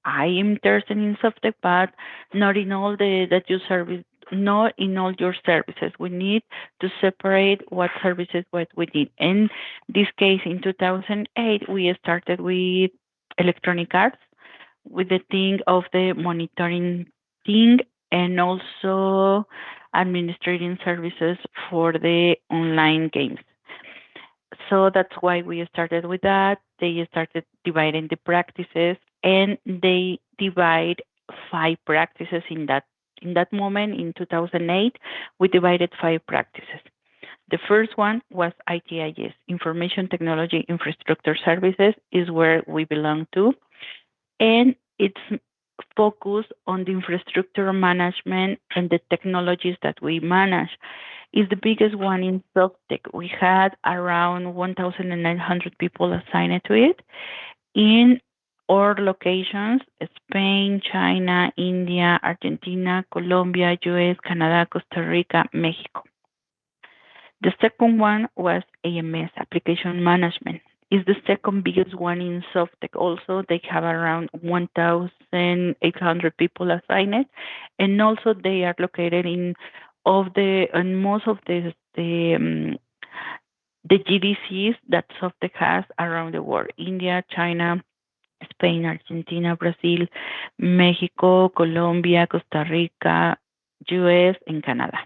I am interested in software, but not in all that you service, not in all your services. We need to separate what services what we need. In this case, in 2008, we started with electronic arts, with the thing of the monitoring thing, and also administrating services for the online games. So that's why we started with that. They started dividing the practices, and they divide five practices in that moment in 2008. We divided five practices. The first one was ITIS, Information Technology Infrastructure Services, is where we belong to, and it's focused on the infrastructure management and the technologies that we manage. Is the biggest one in SoftTech. We had around 1,900 people assigned to it in our locations: Spain, China, India, Argentina, Colombia, US, Canada, Costa Rica, Mexico. The second one was AMS, Application Management. Is the second biggest one in SoftTech also. They have around 1,800 people assigned, and also they are located in most of the GDCs that SoftTech has around the world: India, China, Spain, Argentina, Brazil, Mexico, Colombia, Costa Rica, US, and Canada.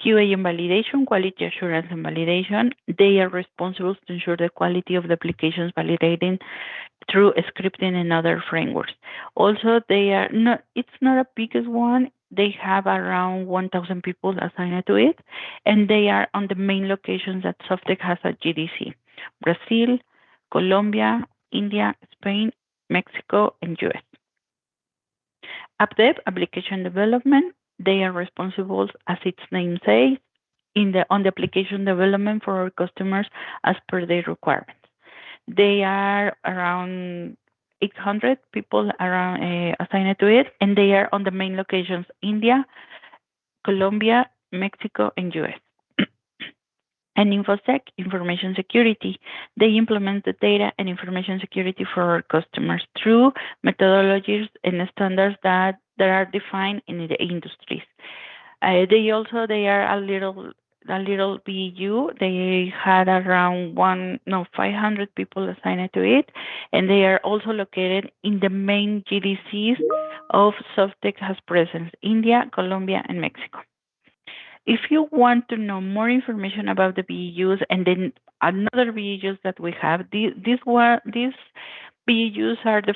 QA and validation, quality assurance and validation, they are responsible to ensure the quality of the applications validating through scripting and other frameworks. Also, they are not, it's not a biggest one. They have around 1,000 people assigned to it, and they are on the main locations that Softec has at GDC: Brazil, Colombia, India, Spain, Mexico, and US. AppDev, application development, they are responsible, as its name says, on the application development for our customers as per their requirements. They are around 800 people assigned to it, and they are on the main locations: India, Colombia, Mexico, and US. And InfoSec, information security. They implement the data and information security for our customers through methodologies and standards that are defined in the industries. They are a little BU. They had around 500 people assigned to it, and they are also located in the main GDCs of Softec has presence: India, Colombia, and Mexico. If you want to know more information about the BUs and then another BUs that we have, these BUs are the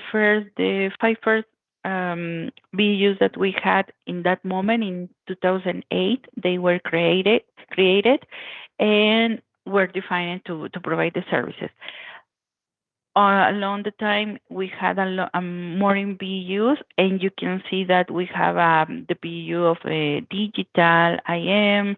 five first BUs that we had in that moment in 2008. They were created and were defined to provide the services. Along the time, we had more in BUs, and you can see that we have the BU of a digital, IM,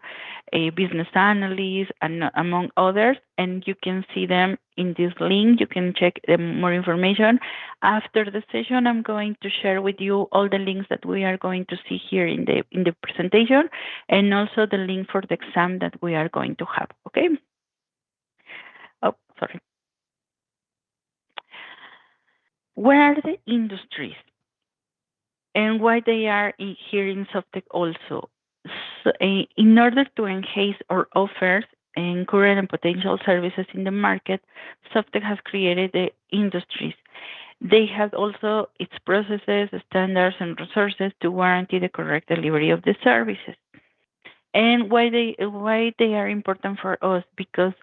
a business analyst, and among others. And you can see them in this link. You can check more information. After the session, I'm going to share with you all the links that we are going to see here in the presentation, and also the link for the exam that we are going to have. Okay. Oh, sorry. Where are the industries and why they are here in Softec also? So, in order to enhance our offers and current and potential services in the market, Softec has created the industries. They have also its processes, standards, and resources to guarantee the correct delivery of the services. And why they are important for us? Because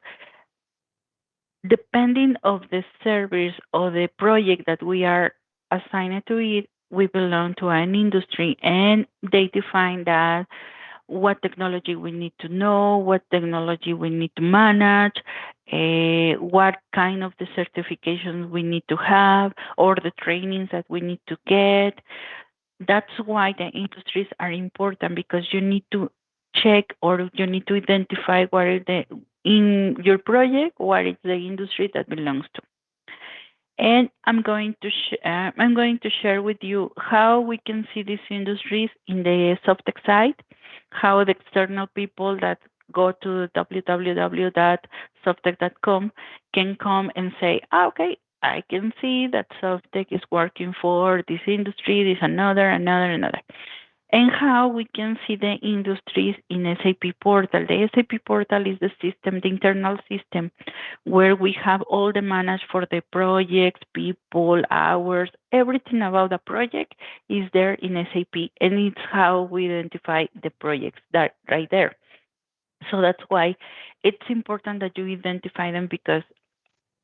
depending of the service or the project that we are assigned to it, we belong to an industry, and they define that what technology we need to know, what technology we need to manage, what kind of the certifications we need to have, or the trainings that we need to get. That's why the industries are important, because you need to check, or you need to identify what is in your project, what is the industry that belongs to. And I'm going to share with you how we can see these industries in the Softec site, how the external people that go to www.softec.com can come and say, okay, I can see that Softec is working for this industry, this another. And how we can see the industries in SAP portal. The SAP portal is the system, the internal system, where we have all the managed for the projects, people, hours, everything about the project is there in SAP, and it's how we identify the projects that right there. So that's why it's important that you identify them, because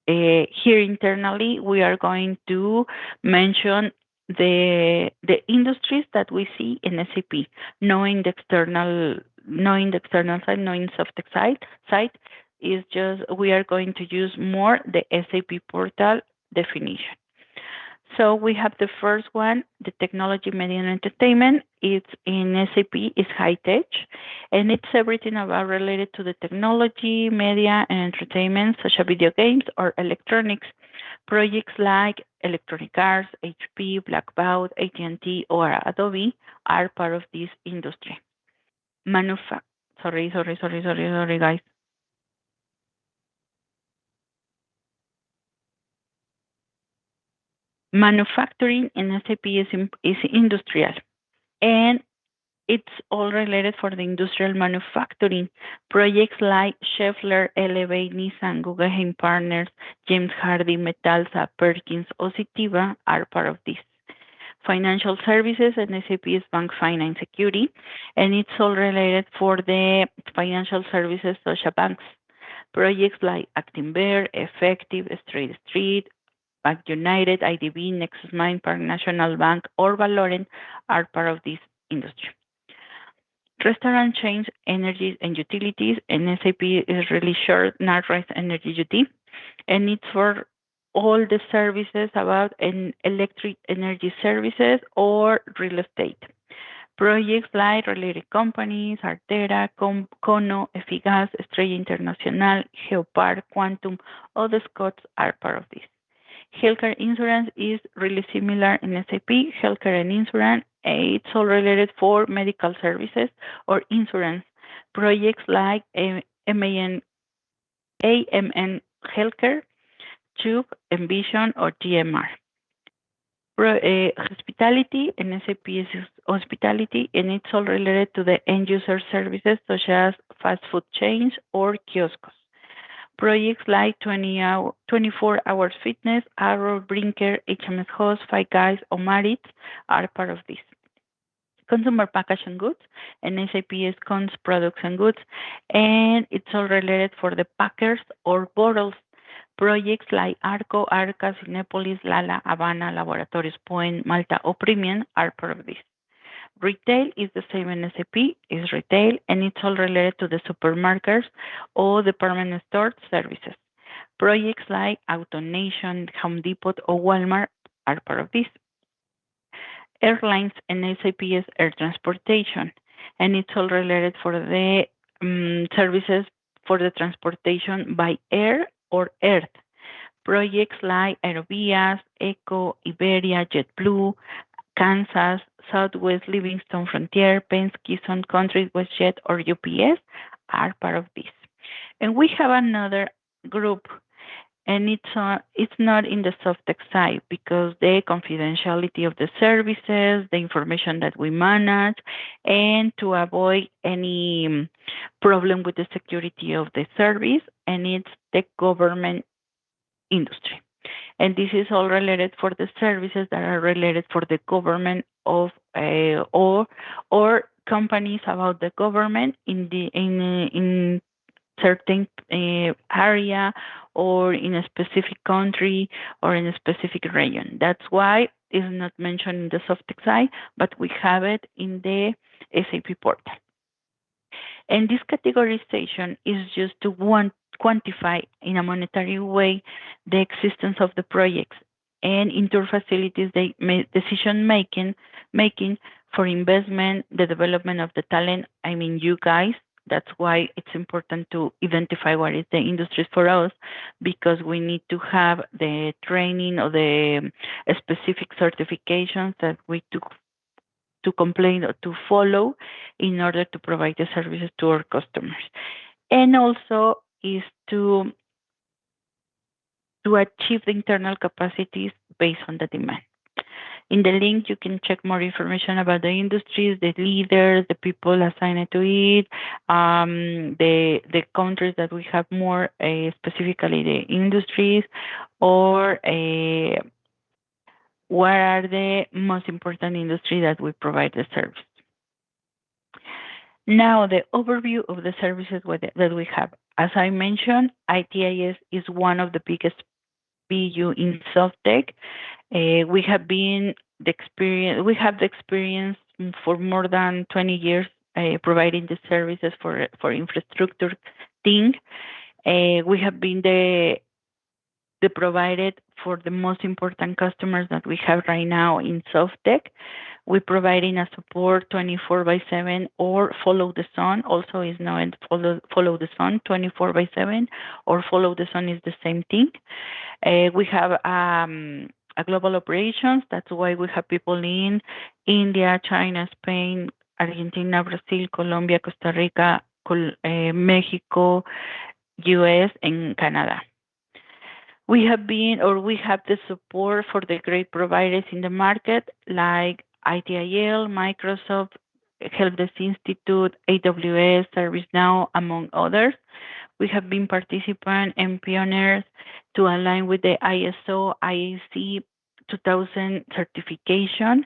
here internally, we are going to mention the industries that we see in SAP, knowing the external side, knowing Softec side is just we are going to use more the SAP portal definition. So we have the first one, the technology, media, and entertainment. It's in SAP, is high tech, and it's everything about related to the technology, media, and entertainment, such as video games or electronics. Projects like Electronic Arts, HP, Blackbaud, AT&T, or Adobe are part of this industry. Sorry, guys. Manufacturing in SAP is industrial, and it's all related for the industrial manufacturing. Projects like Schaeffler, Elevate, Nissan, Guggenheim Partners, James Hardie, Metalsa, Perkins, or Citiva are part of this. Financial services and SAP is bank finance security, and it's all related for the financial services such as banks. Projects like Actinver, Effective, Street, Bank United, IDB, Nexus Mind, Park National Bank, or Valorem are part of this industry. Restaurant chains, energies, and utilities, and SAP is really short, NatRest Energy UT, and it's for all the services about electric energy services or real estate. Projects like related companies, Artera, Cono, Efigas, Estrella Internacional, Geopar, Quantum, all the Scots are part of this. Healthcare insurance is really similar in SAP. Healthcare and insurance, it's all related for medical services or insurance. Projects like AMN Healthcare, Tube, Envision, or GMR. Hospitality and SAP is hospitality, and it's all related to the end user services such as fast food chains or kiosks. Projects like 24 Hours Fitness, Arrow, Brinker, HMS Host, Five Guys, or Maritz are part of this. Consumer packaged and goods, and SAP is cons products and goods, and it's all related for the packers or bottles. Projects like Arco, Arca, Cinepolis, Lala, Havana, Laboratories Point, Malta, or Premium are part of this. Retail is the same in SAP, is retail, and it's all related to the supermarkets or department store services. Projects like AutoNation, Home Depot, or Walmart are part of this. Airlines and SAP is air transportation, and it's all related for the services for the transportation by air or earth. Projects like Aerovías, Eco, Iberia, JetBlue, Kansas, Southwest, Livingston, Frontier, Penske, Sun Country, WestJet, or UPS are part of this. And we have another group, and it's not in the Softec side, because the confidentiality of the services, the information that we manage, and to avoid any problem with the security of the service, and it's the government industry. And this is all related for the services that are related for the government of or companies about the government in certain area or in a specific country or in a specific region. That's why it's not mentioned in the Softec side, but we have it in the SAP portal. And this categorization is just to quantify in a monetary way the existence of the projects, and into facilities they make decision making for investment, the development of the talent. I mean, you guys. That's why it's important to identify what is the industries for us, because we need to have the training or the specific certifications that we took to complain or to follow in order to provide the services to our customers. And also is to to achieve the internal capacities based on the demand. In the link, you can check more information about the industries, the leaders, the people assigned to it, the countries that we have more, specifically the industries, or what are the most important industries that we provide the service. Now, the overview of the services that we have. As I mentioned, ITIS is one of the biggest BU in SoftTech. We have the experience for more than 20 years providing the services for infrastructure thing. We have been the provided for the most important customers that we have right now in SoftTech. We're providing a support 24/7 or follow the sun. Also is known follow the sun 24/7 or follow the sun is the same thing. We have a global operations. That's why we have people in India, China, Spain, Argentina, Brazil, Colombia, Costa Rica, Mexico, US, and Canada. We have the support for the great providers in the market like ITIL, Microsoft, Helpdesk Institute, AWS, ServiceNow, among others. We have been participants and pioneers to align with the ISO IEC 2000 certification,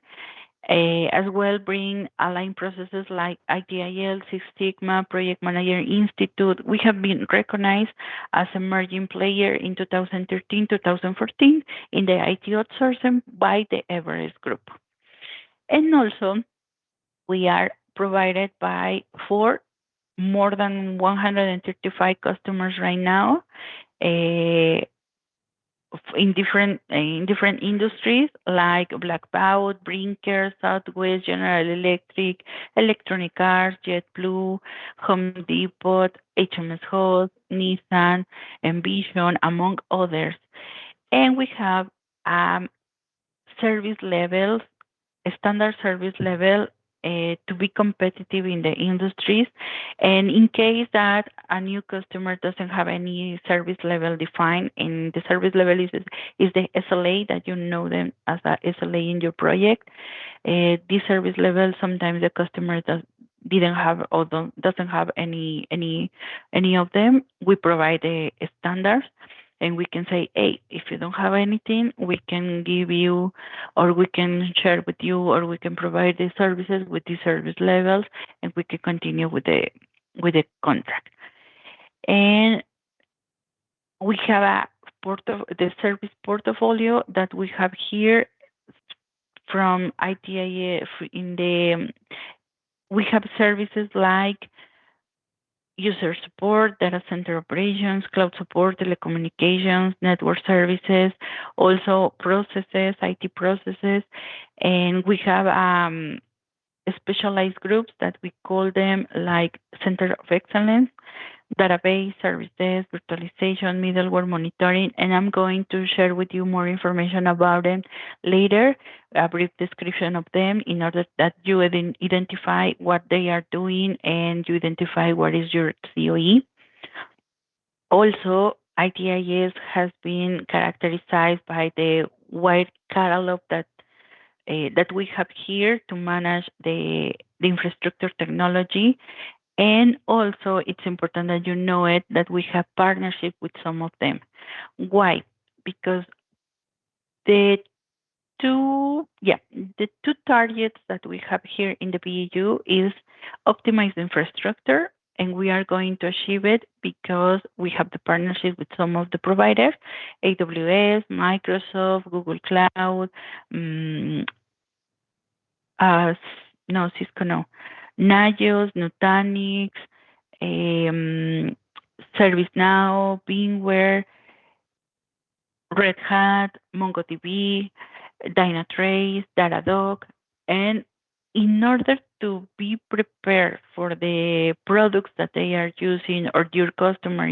as well bring aligned processes like ITIL, Six Sigma, Project Manager Institute. We have been recognized as emerging player in 2013, 2014 in the IT outsourcing by the Everest Group. And also, we are provided by more than 135 customers right now, in different industries like Blackbaud, Brinker, Southwest, General Electric, Electronic Arts, JetBlue, Home Depot, HMS Host, Nissan, Envision, among others. And we have service levels, a standard service level to be competitive in the industries. And in case that a new customer doesn't have any service level defined, and the service level is the SLA that you know them as a SLA in your project. This service level, sometimes the customer didn't have or doesn't have any of them. We provide a standards. And we can say, hey, if you don't have anything, we can give you, or we can share with you, or we can provide the services with the service levels, and we can continue with the contract. And we have the service portfolio that we have here from ITIS. We have services like user support, data center operations, cloud support, telecommunications, network services, also processes, IT processes, and we have specialized groups that we call them like Center of Excellence, database services, virtualization, middleware monitoring, and I'm going to share with you more information about them later, a brief description of them in order that you identify what they are doing and you identify what is your COE. Also, ITIS has been characterized by the wide catalog that we have here to manage the infrastructure technology. And also, it's important that you know it, that we have partnership with some of them. Why? Because the two targets that we have here in the BU is optimize the infrastructure, and we are going to achieve it because we have the partnership with some of the providers, AWS, Microsoft, Google Cloud, Cisco, no. Nagios, Nutanix, ServiceNow, VMware, Red Hat, MongoDB, Dynatrace, Datadog, and in order to be prepared for the products that they are using or your customer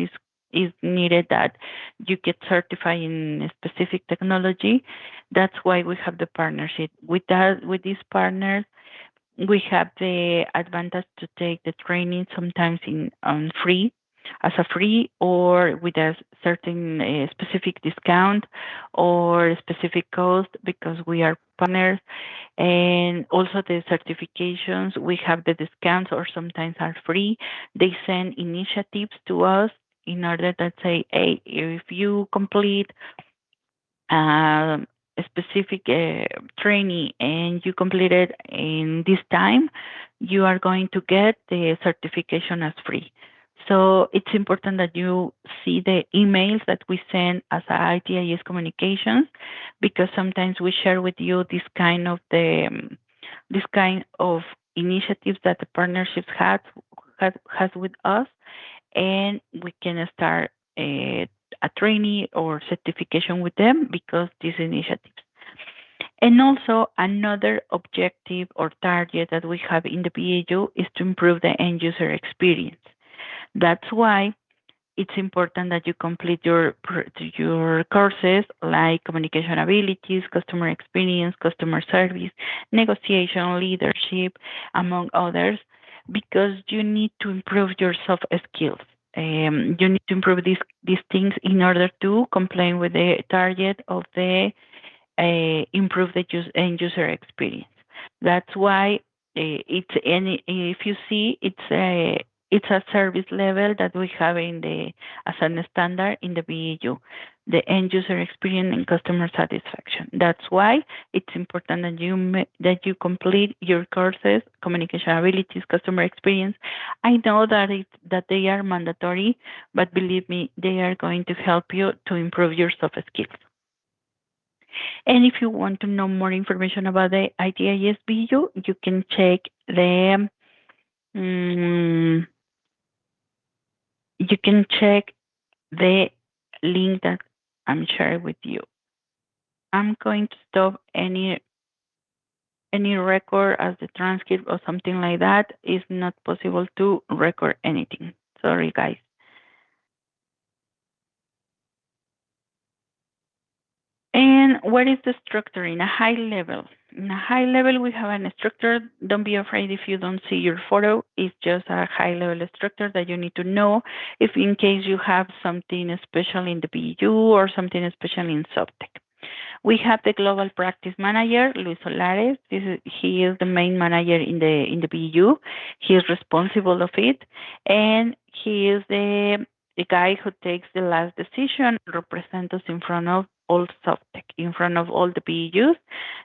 is needed that you get certified in a specific technology, that's why we have the partnership. With these partners, we have the advantage to take the training sometimes on free, as a free or with a certain specific discount or specific cost because we are partners. And also the certifications, we have the discounts or sometimes are free. They send initiatives to us in order that say, hey, if you complete a specific training and you complete it in this time, you are going to get the certification as free. So it's important that you see the emails that we send as a ITIS communications, because sometimes we share with you this kind of initiatives that the partnerships has with us, and we can start a training or certification with them because these initiatives. And also another objective or target that we have in the BAU is to improve the end user experience. That's why it's important that you complete your courses like communication abilities, customer experience, customer service, negotiation, leadership, among others, because you need to improve your soft skills. You need to improve these things in order to comply with the target of the improve the end user experience. That's why it's any if you see it's a service level that we have in the as a standard in the BEU, the end user experience and customer satisfaction. That's why it's important that you complete your courses, communication abilities, customer experience. I know that they are mandatory, but believe me, they are going to help you to improve your soft skills. And if you want to know more information about the ITIS video, you can check um, you can check the link that I'm sharing with you. I'm going to stop any record as the transcript or something like that. It's not possible to record anything. Sorry, guys. And what is the structure in a high level? In a high level, we have a structure. Don't be afraid if you don't see your photo. It's just a high level structure that you need to know if in case you have something special in the BU or something special in Subtech. We have the global practice manager, Luis Solares. He is the main manager in the BU. He is responsible of it, and he is the guy who takes the last decision, represents us in front of all Softec, in front of all the BUs.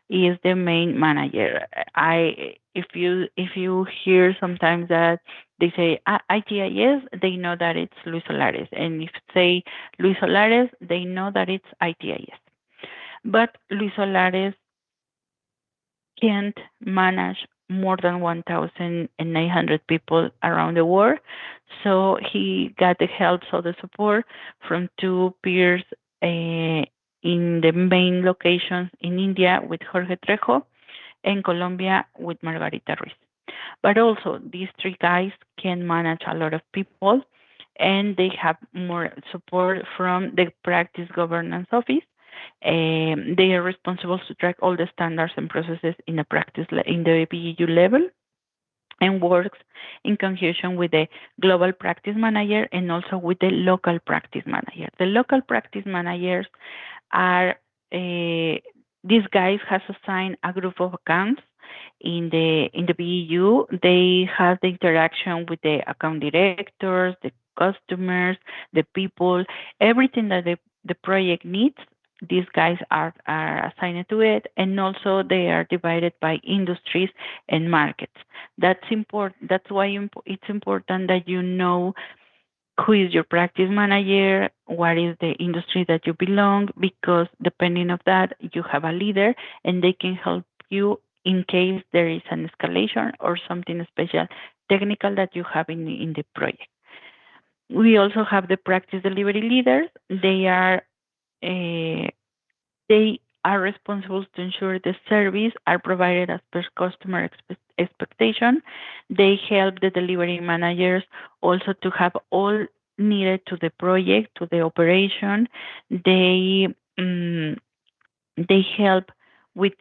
He is the main manager. If you hear sometimes that they say ITIS, they know that it's Luis Solares, and if say Luis Solares, they know that it's ITIS. But Luis Solares can't manage more than 1,900 people around the world. So he got the help, so the support from two peers in the main locations in India with Jorge Trejo and Colombia with Margarita Ruiz. But also, these three guys can manage a lot of people, and they have more support from the Practice Governance Office. They are responsible to track all the standards and processes in the practice in the BEU level, and works in conjunction with the global practice manager and also with the local practice manager. The local practice managers are these guys has assigned a group of accounts in the BEU. They have the interaction with the account directors, the customers, the people, everything that the project needs. These guys are assigned to it, and also they are divided by industries and markets. That's important. That's why it's important that you know who is your practice manager, what is the industry that you belong, because depending of that, you have a leader and they can help you in case there is an escalation or something special technical that you have in the project. We also have the practice delivery leaders. Uh, they are responsible to ensure the service are provided as per customer expectation. They help the delivery managers also to have all needed to the project, to the operation. They help with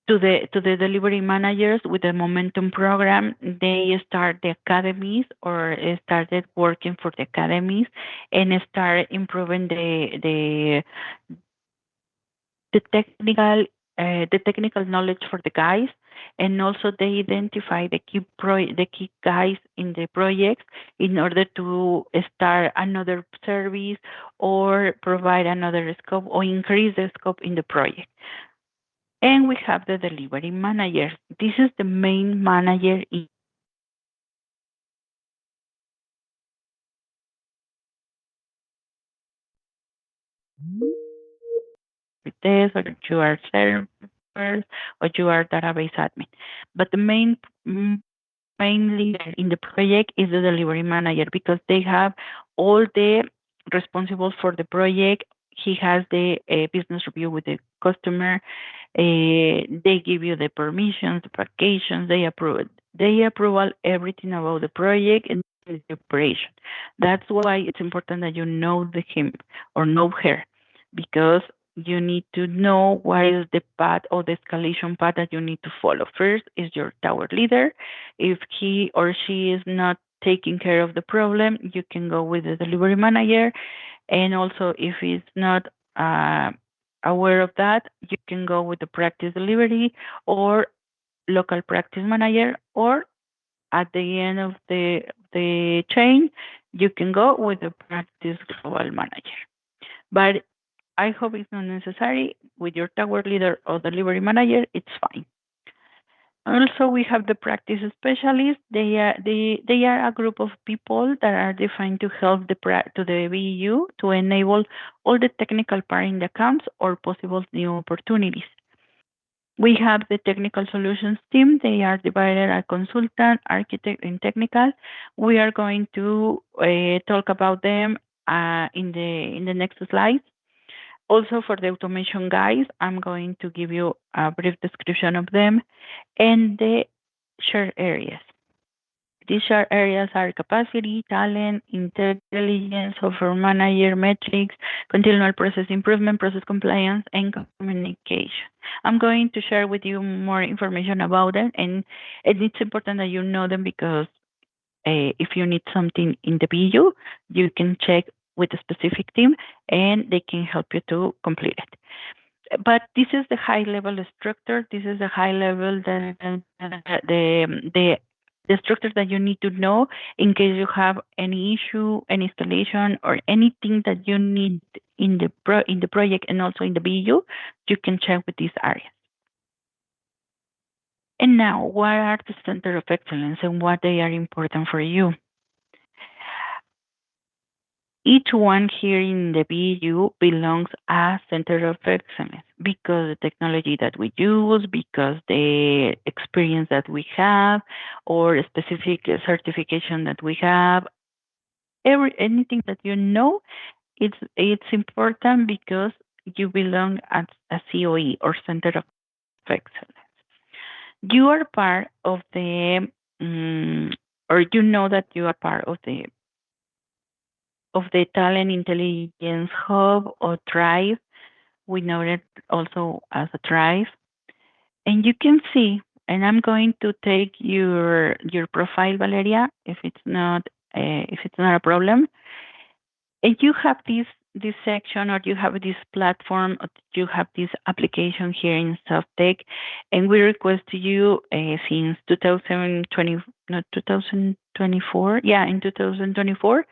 to the delivery managers with the momentum program. They start the academies or started working for the academies and start improving the technical knowledge for the guys, and also they identify the key guys in the projects in order to start another service or provide another scope or increase the scope in the project. And we have the delivery manager. This is the main manager in this, or you are servers, or you are database admin. But the main leader in the project is the delivery manager because they have all the responsible for the project. He has the business review with the customer. They give you the permissions, the vacations, they approve it. They approve everything about the project and the operation. That's why it's important that you know him or know her, because you need to know what is the path or the escalation path that you need to follow. First is your tower leader. If he or she is not taking care of the problem, you can go with the delivery manager. And also, if he's not uh, aware of that, you can go with the practice delivery or local practice manager, or at the end of the chain, you can go with the practice global manager. But I hope it's not necessary. With your tower leader or delivery manager, it's fine. Also, we have the practice specialists. They are a group of people that are defined to help to the BU to enable all the technical part in the accounts or possible new opportunities. We have the technical solutions team. They are divided as consultant, architect, and technical. We are going to talk about them in the next slide. Also, for the automation guys, I'm going to give you a brief description of them and the shared areas. These shared areas are capacity, talent, intelligence, software manager, metrics, continual process improvement, process compliance, and communication. I'm going to share with you more information about them, and it's important that you know them because if you need something in the BU, you can check with a specific team and they can help you to complete it. But this is the high level structure. This is the high level the structure that you need to know in case you have any issue, any installation, or anything that you need in the project and also in the BU. You can check with these areas. And now, what are the center of excellence and what they are important for you? Each one here in the BU belongs as center of excellence because the technology that we use, because the experience that we have, or a specific certification that we have, anything that you know, it's important because you belong as a COE or center of excellence. You are part of or you know that you are part of the Talent Intelligence Hub or Tribe. We know it also as a Tribe. And you can see, and I'm going to take your profile, Valeria, if it's not a problem. And you have this section, or you have this platform, or you have this application here in SoftTech, and we request to you since 2020, not 2024, yeah, in 2024,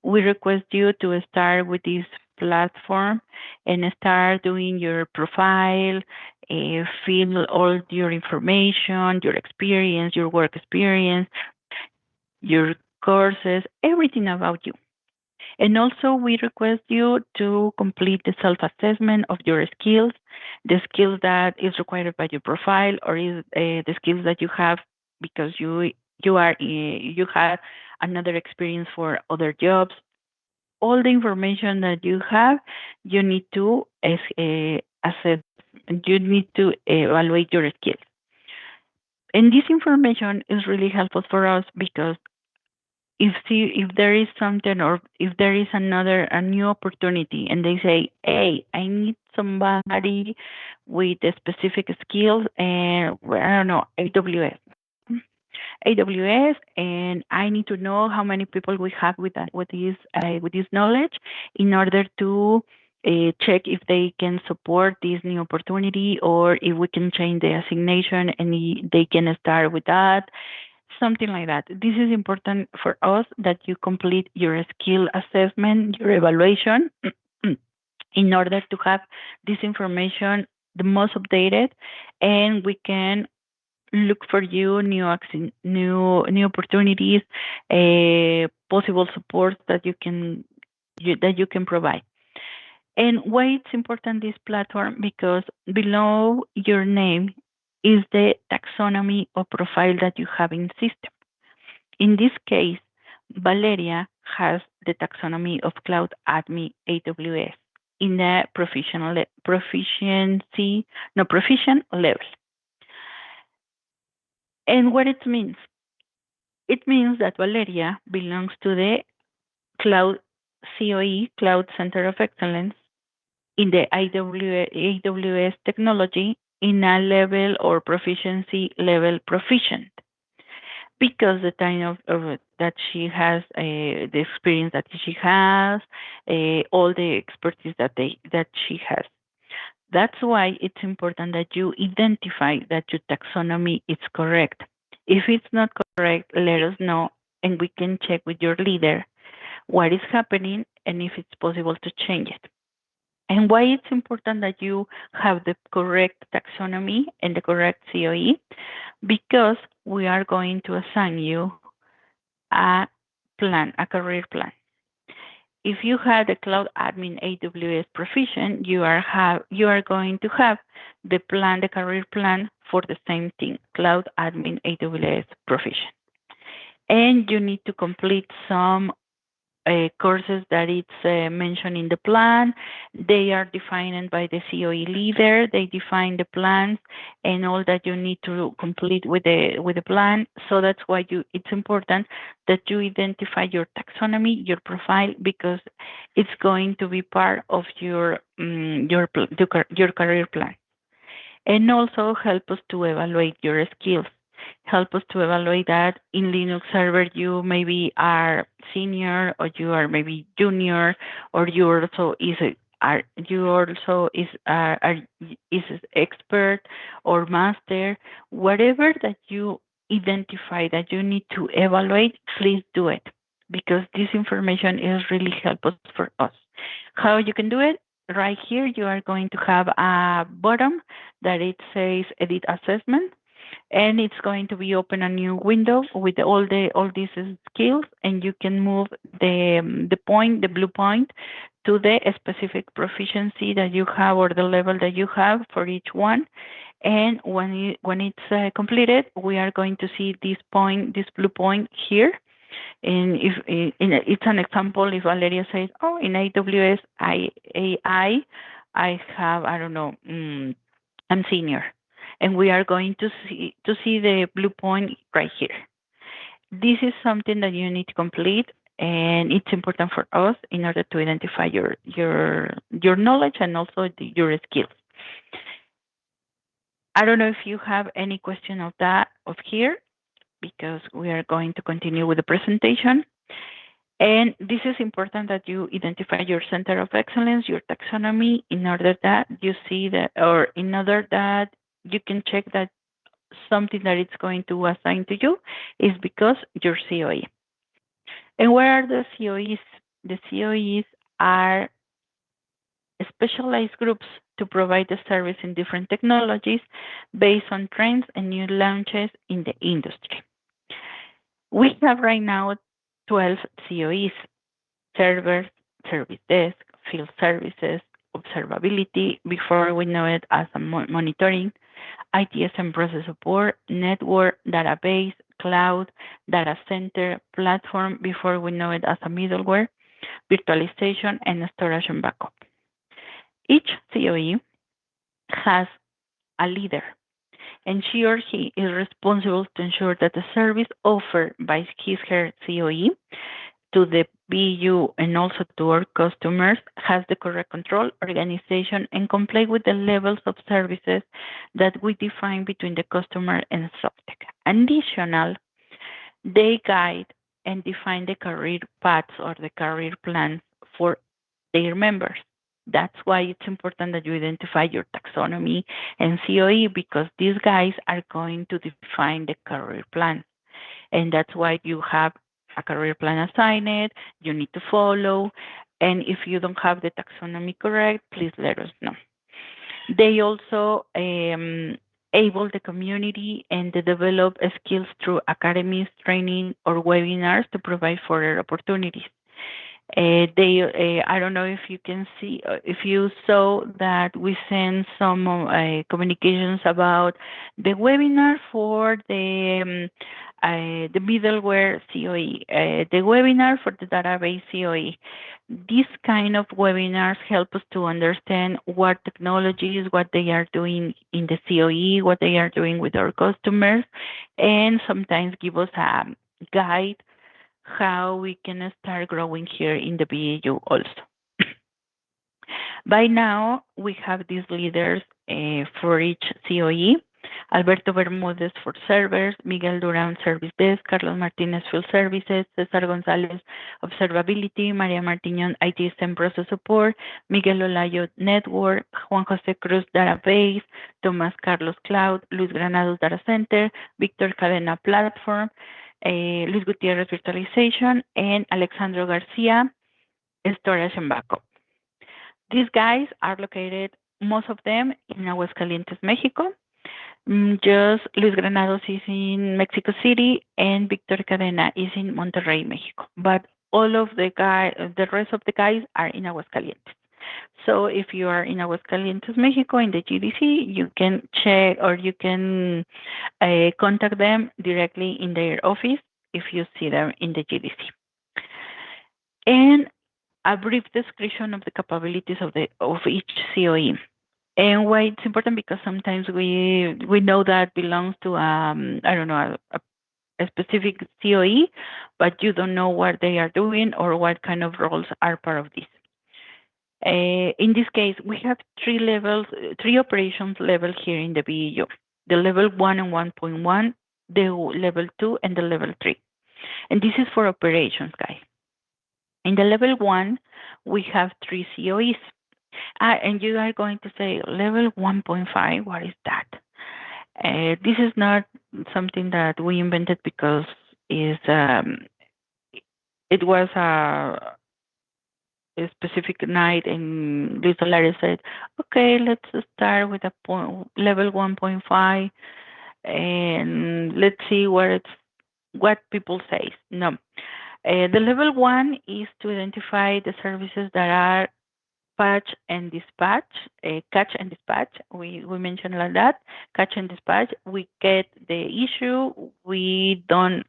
we request you to start with this platform and start doing your profile, fill all your information, your experience, your work experience, your courses, everything about you. And also, we request you to complete the self-assessment of your skills, the skills that is required by your profile, or is the skills that you have because you have another experience for other jobs. All the information that you have, you need to assess. You need to evaluate your skills. And this information is really helpful for us because if there is something, or if there is a new opportunity, and they say, hey, I need somebody with a specific skills, and I don't know, AWS, and I need to know how many people we have with that, with this knowledge, in order to check if they can support this new opportunity, or if we can change the assignation and they can start with that, something like that. This is important for us, that you complete your skill assessment, your evaluation, in order to have this information the most updated, and we can look for you new opportunities, possible support that you can provide. And why it's important, this platform? Because below your name is the taxonomy or profile that you have in system. In this case, Valeria has the taxonomy of Cloud Admin AWS in the proficient level. And what it means? It means that Valeria belongs to the Cloud COE, Cloud Center of Excellence, in the AWS technology, in a level or proficiency level proficient, because the time of that she has, the experience that she has, all the expertise that she has. That's why it's important that you identify that your taxonomy is correct. If it's not correct, let us know, and we can check with your leader what is happening and if it's possible to change it. And why it's important that you have the correct taxonomy and the correct COE? Because we are going to assign you a plan, a career plan. If you had a Cloud Admin AWS proficient, you are going to have the plan, the career plan for the same thing, Cloud Admin AWS proficient. And you need to complete some courses that it's mentioned in the plan. They are defined by the COE leader. They define the plans and all that you need to complete with the plan. So that's why it's important that you identify your taxonomy, your profile, because it's going to be part of your career plan, and also help us to evaluate your skills. Help us to evaluate that in Linux server you maybe are senior, or you are maybe junior, or you also is expert or master. Whatever that you identify that you need to evaluate, please do it, because this information is really helpful for us. How you can do it? Right here, you are going to have a bottom that it says edit assessment, and it's going to be open a new window with all these skills, and you can move the blue point, to the specific proficiency that you have, or the level that you have for each one. And when it's completed, we are going to see this blue point here. And if it's an example, if Valeria says, oh, in AWS I have, I don't know, I'm senior, and we are going to see the blue point right here. This is something that you need to complete, and it's important for us in order to identify your knowledge and also your skills. I don't know if you have any question of here, because we are going to continue with the presentation. And this is important that you identify your center of excellence, your taxonomy, in order that you see that, or in order that you can check that something that it's going to assign to you is because your COE. And where are the COEs? The COEs are specialized groups to provide the service in different technologies based on trends and new launches in the industry. We have right now 12 COEs: servers, service desk, field services, observability, before we know it as a monitoring, ITS and process support, network, database, cloud, data center, platform, before we know it as a middleware, virtualization, and storage and backup. Each COE has a leader, and she or he is responsible to ensure that the service offered by his/her COE to the BU and also to our customers has the correct control, organization, and comply with the levels of services that we define between the customer and Softec. Additional, they guide and define the career paths or the career plans for their members. That's why it's important that you identify your taxonomy and COE because these guys are going to define the career plan. And that's why you have a career plan assigned, you need to follow. And if you don't have the taxonomy correct, please let us know. They also able the community and they develop skills through academies, training, or webinars to provide further opportunities. I don't know if you can see, if you saw that we sent some communications about the webinar for the middleware COE, the webinar for the database COE. These kind of webinars help us to understand what technologies, what they are doing in the COE, what they are doing with our customers, and sometimes give us a guide how we can start growing here in the BAU also. By now, we have these leaders for each COE. Alberto Bermúdez for servers, Miguel Durán service desk, Carlos Martinez field services, Cesar González observability, Maria Martiñón ITIS and process support, Miguel Olayo network, Juan José Cruz database, Tomás Carlos cloud, Luis Granados data center, Víctor Cadena platform, Luis Gutiérrez virtualization, and Alexandro Garcia storage and backup. These guys are located, most of them, in Aguascalientes, Mexico. Just Luis Granados is in Mexico City, and Victor Cadena is in Monterrey, Mexico. But all of the rest of the guys are in Aguascalientes. So if you are in Aguascalientes, Mexico, in the GDC, you can check or you can contact them directly in their office if you see them in the GDC. And a brief description of the capabilities of each COE. And why it's important because sometimes we know that belongs to I don't know a specific COE, but you don't know what they are doing or what kind of roles are part of this. In this case, we have three operations level here in the BEU: the level 1 and 1.1, the level 2, and the level 3. And this is for operations, guys. In the level 1, we have 3 COEs. And you are going to say, level 1.5, what is that? This is not something that we invented because it was a specific night and Luis Solares said, okay, let's start with a level 1.5 and let's see what people say. No. The level 1 is to identify the services that are catch and dispatch. We mentioned like that. Catch and dispatch. We get the issue. We don't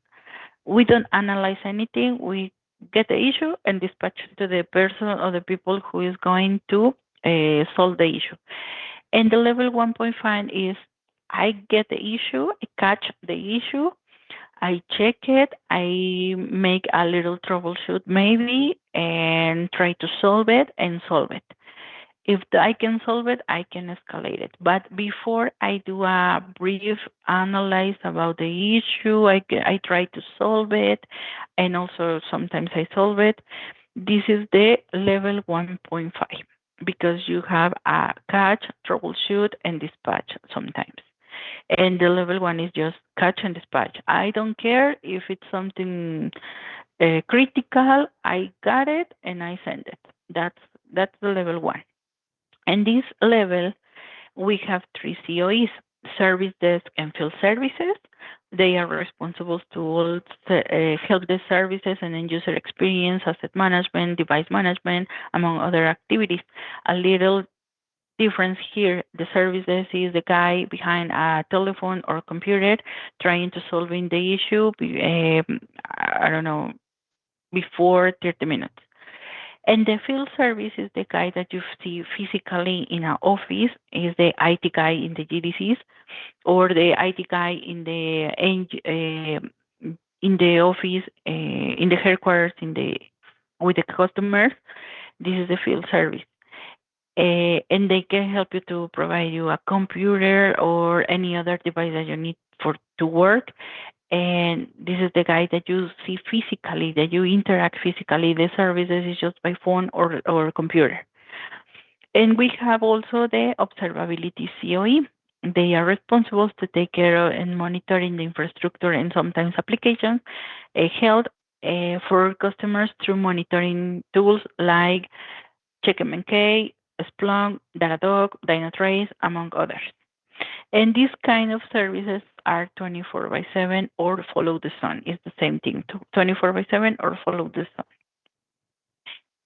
analyze anything. We get the issue and dispatch to the person or the people who is going to solve the issue. And the level 1.5 is I get the issue, I catch the issue, I check it, I make a little troubleshoot maybe and try to solve it. If I can solve it, I can escalate it. But before I do a brief analyze about the issue, I try to solve it, and also sometimes I solve it. This is the level 1.5 because you have a catch, troubleshoot, and dispatch sometimes. And the level 1 is just catch and dispatch. I don't care if it's something critical. I got it and I send it. That's the level 1. And this level, we have 3 COEs, service desk and field services. They are responsible to help the services and end user experience, asset management, device management, among other activities. A little difference here, the service desk is the guy behind a telephone or computer trying to solving the issue, I don't know, before 30 minutes. And the field service is the guy that you see physically in an office, is the IT guy in the GDCs, or the IT guy in the office, in the headquarters, with the customers. This is the field service. And they can help you to provide you a computer or any other device that you need for to work. And this is the guy that you see physically, that you interact physically. The services is just by phone or computer. And we have also the observability COE. They are responsible to take care of and monitoring the infrastructure and sometimes applications held for customers through monitoring tools like CheckMK, Splunk, Datadog, Dynatrace, among others. And these kind of services are 24 by 7 or follow the sun. It's the same thing, 24 by 7 or follow the sun.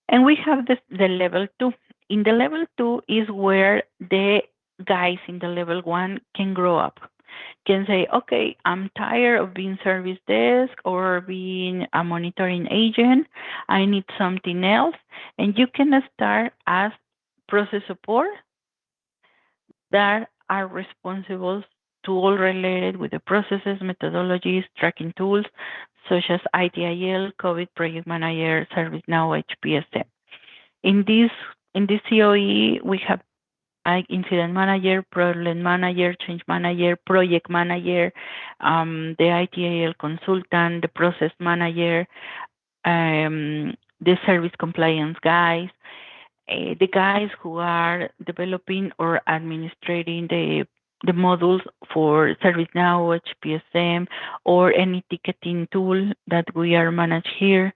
And we have the level 2. In the level 2 is where the guys in the level 1 can grow up, can say, okay, I'm tired of being service desk or being a monitoring agent. I need something else. And you can start as process support that are responsible to all related with the processes, methodologies, tracking tools, such as ITIL, COVID Project Manager, ServiceNow, HPSM. In this COE, we have like incident manager, problem manager, change manager, project manager, the ITIL consultant, the process manager, the service compliance guys, the guys who are developing or administrating the modules for ServiceNow, HPSM, or any ticketing tool that we are managed here.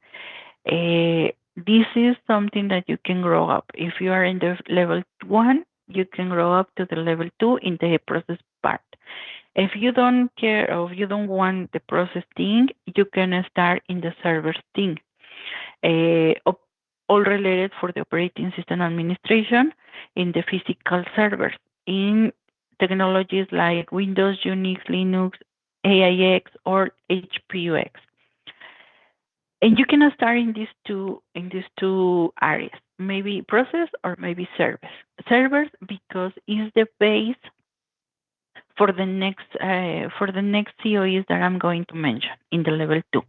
This is something that you can grow up. If you are in the level 1, you can grow up to the level 2 in the process part. If you don't care or you don't want the process thing, you can start in the server thing. All related for the operating system administration in the physical servers in technologies like Windows, Unix, Linux, AIX, or HPUX. And you can start in these two areas, maybe process or maybe service. Servers because it's the base for the next COEs that I'm going to mention in the level 2.